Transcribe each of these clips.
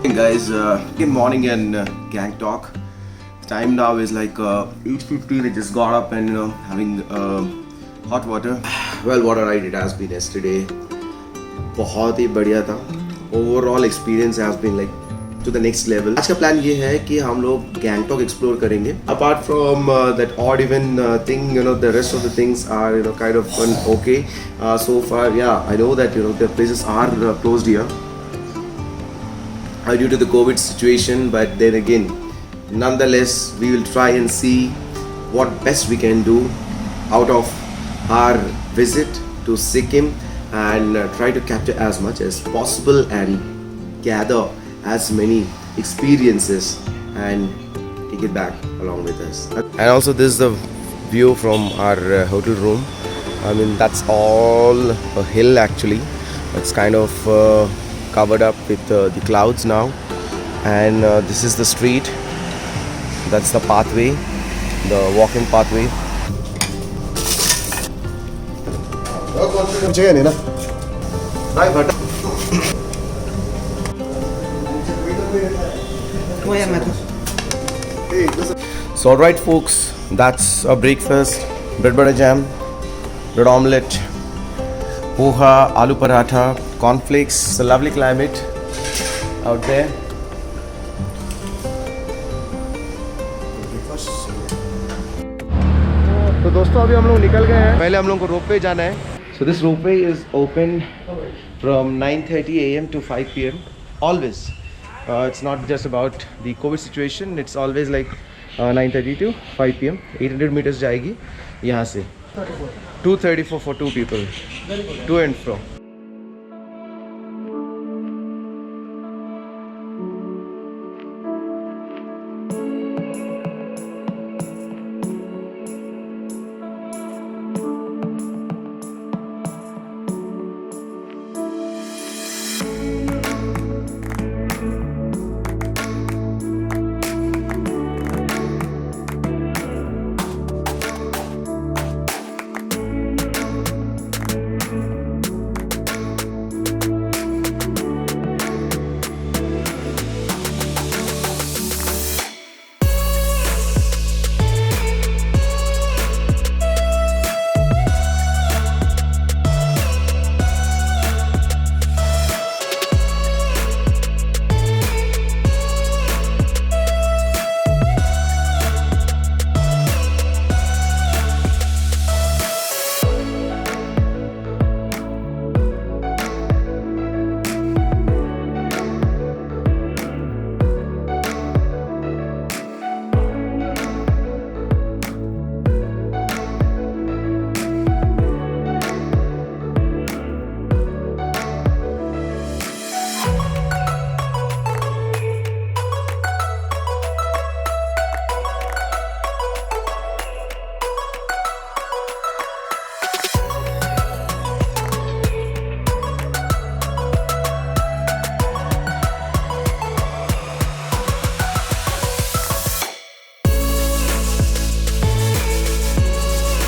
Hey guys, good morning in Gangtok. Time now is like 8:50. They just got up and having hot water. Well, what a ride it has been yesterday. बहुत ही बढ़िया था. Overall experience has been like to the next level. आज का plan ये है कि हम लोग गैंगटॉक एक्सप्लोर करेंगे. Apart from that odd even thing, the rest of the things are kind of fun, okay. So far, yeah, I know that the places are closed here due to the COVID situation, but then again, nonetheless, we will try and see what best we can do out of our visit to Sikkim and try to capture as much as possible and gather as many experiences and take it back along with us. And also, this is the view from our hotel room. I mean, that's all a hill actually. It's kind of covered up with the clouds now, and this is the street. That's the pathway, the walking pathway. So alright folks, that's our breakfast. Bread butter jam, bread omelette, poha, aloo paratha, cornflakes. It's a lovely climate out there. तो दोस्तों अभी हम लोग निकल गए हैं. पहले हम लोग को रोपवे जाना है. So this ropeway is open from 9:30 a.m. to 5 p.m. always. It's not just about the COVID situation. It's always like 9:30 to 5 p.m. 800 meters जाएगी यहाँ से. 234 for 2 people. To and fro.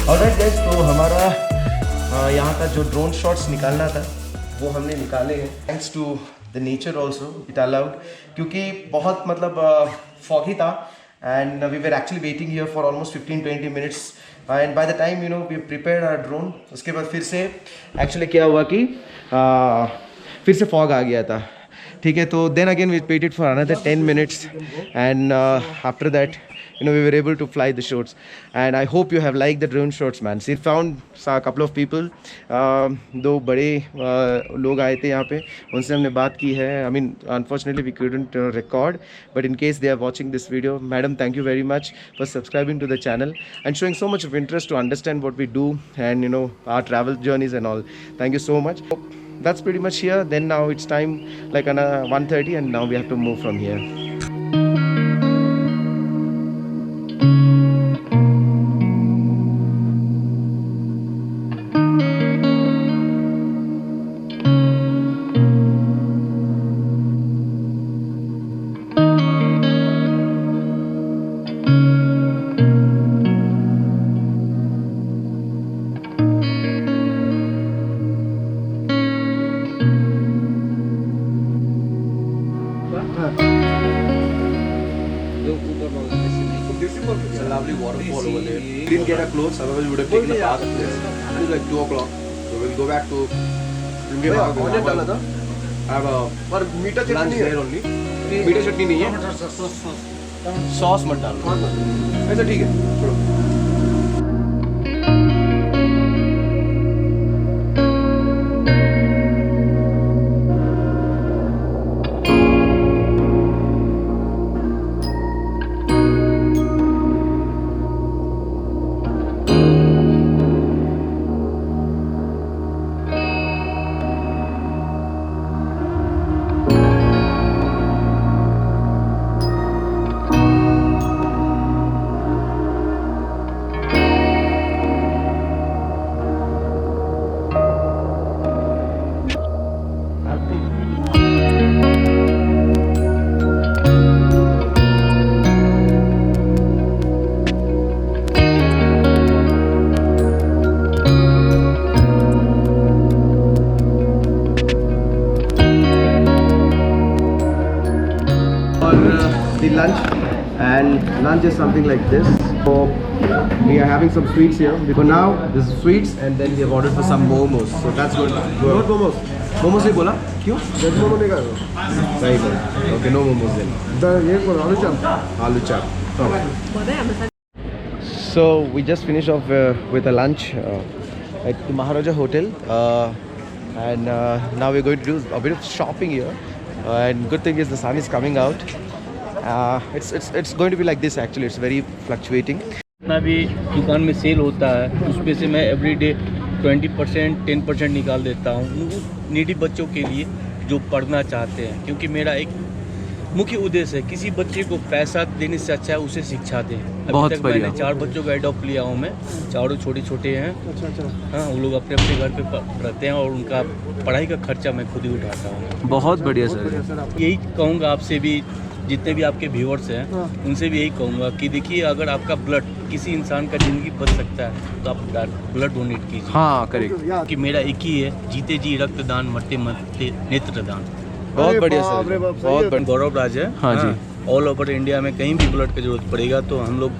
Alright guys, तो हमारा यहाँ का जो ड्रोन शॉट्स निकालना था वो हमने निकाले हैं. Thanks to the nature also it allowed, क्योंकि बहुत मतलब फॉगी था and we were actually waiting here for almost 15-20 minutes and by the time we prepared our drone. उसके बाद फिर से एक्चुअली क्या हुआ कि फिर से फॉग आ गया था. ठीक है, तो then again we waited for another 10 minutes and after that we were able to fly the shots, and I hope you have liked the drone shots, man. So saw a couple of people, दो बड़े लोग आए थे यहाँ पे, उनसे हमने बात की है. I mean, unfortunately we couldn't record, but in case they are watching this video, madam, thank you very much for subscribing to the channel and showing so much of interest to understand what we do and our travel journeys and all. Thank you so much. That's pretty much here. Then now it's time like 1:30 and now we have to move from here. It's a lovely waterfall over there. We didn't get our clothes, otherwise we would have taken a bath at this. It is like 2 o'clock, so we'll go back to I have a lunch there only. मीठा चटनी नहीं है, sauce मत डालो। ऐसा ठीक है, छोड़ो। The lunch, and lunch is something like this. So we are having some sweets here. For now, this is sweets, and then we have ordered for some momos. So that's good. Not momos. Momos नहीं बोला? क्यों? Veg momo नहीं खाया। सही बोला। Okay, no momos then. ये बोला आलू चाप। आलू चाप। Okay. So we just finished off with a lunch at the Maharaja Hotel, and now we're going to do a bit of shopping here. And good thing is the sun is coming out. It's going to be like this actually. It's very fluctuating. जितना भी दुकान में cell होता है उसमें से मैं everyday 20% 10% निकाल देता हूँ नीडी बच्चों के लिए जो पढ़ना चाहते हैं, क्योंकि मेरा एक मुख्य उद्देश्य है किसी बच्चे को पैसा देने से अच्छा है उसे शिक्षा दें। अभी तक मैंने 4 बच्चों को एडॉप्ट लिया हूँ मैं, चारों छोटे हैं। हाँ, वो लोग अपने अपने घर पे रहते हैं और उनका पढ़ाई का खर्चा मैं खुद ही उठाता हूँ। बहुत बढ़िया सर। यही कहूँगा आपसे भी, जितने भी आपके व्यूअर्स हैं उनसे भी यही कहूँगा कि देखिए, अगर आपका ब्लड किसी इंसान का ज़िंदगी बच सकता है तो आप ब्लड डोनेट कीजिए। हाँ करेक्ट। कि मेरा एक ही है, जीते जी रक्तदान, मरते मरते नेत्रदान। बहुत बढ़िया सर, बहुत बढ़िया। गौरव राज है। हाँ जी। ऑल ओवर इंडिया में कहीं भी ब्लड की जरूरत पड़ेगा तो हम लोग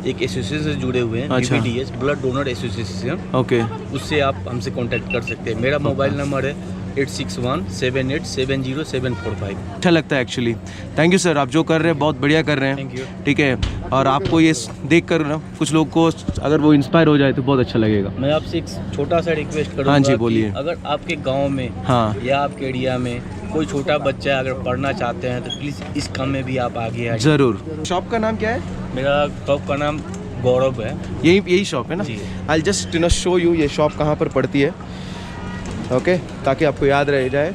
एक एसोसिएशन से जुड़े हुए हैं। अच्छा। BBDS blood donor association. Okay. उससे आप हमसे कांटेक्ट कर सकते हैं। मेरा मोबाइल नंबर है 8617870745। अच्छा लगता है एक्चुअली। थैंक यू सर, आप जो कर रहे हैं बहुत बढ़िया कर रहे हैं। Thank you. ठीक है, और आपको ये देख कर ना कुछ लोग को अगर वो इंस्पायर हो जाए तो बहुत अच्छा लगेगा। मैं आपसे एक छोटा सा रिक्वेस्ट करूंगा। हाँ जी, बोलिए। अगर आपके गांव में हाँ या आपके एरिया में कोई छोटा बच्चा है, अगर पढ़ना चाहते हैं तो प्लीज़ इस काम में भी आप आगे आइए। ज़रूर। शॉप का नाम क्या है? मेरा शॉप का नाम गौरव है। यही शॉप है ना? जी। आई जस्ट शो यू ये शॉप कहाँ पर पड़ती है। ओके, ताकि आपको याद रह जाए।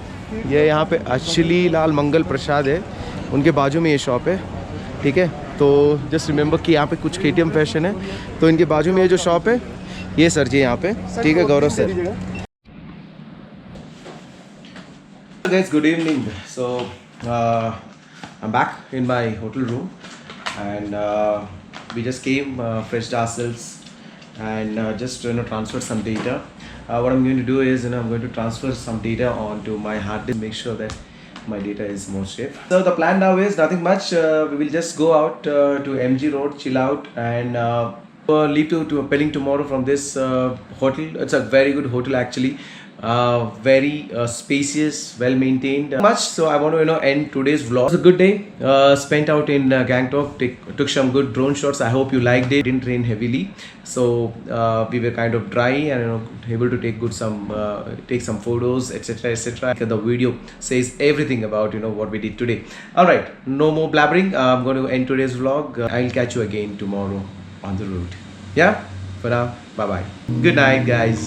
ये यहाँ पे अश्ली लाल मंगल प्रसाद है, उनके बाजू में ये शॉप है। ठीक है, तो जस्ट रिमेंबर कि यहाँ पे कुछ KTM फैशन है, तो इनके बाजू में ये जो शॉप है ये सर जी यहाँ पे। ठीक है गौरव sir. Guys, good evening. So I'm back in my hotel room, and we just came, freshed ourselves, and just transferred some data. What I'm going to do is, I'm going to transfer some data onto my hard disk, make sure that my data is more safe. So the plan now is nothing much. We will just go out to MG Road, chill out, and leave to Pelling tomorrow from this hotel. It's a very good hotel actually. Very spacious, well maintained. Much so I want to end today's vlog. It was a good day spent out in Gangtok. Took some good drone shots. I hope you liked it. It didn't rain heavily, so we were kind of dry and able to take take some photos, etc, etc. The video says everything about what we did today. All right, no more blabbering. I'm going to end today's vlog. I'll catch you again tomorrow on the road. Yeah, for now, bye bye. Good night, guys.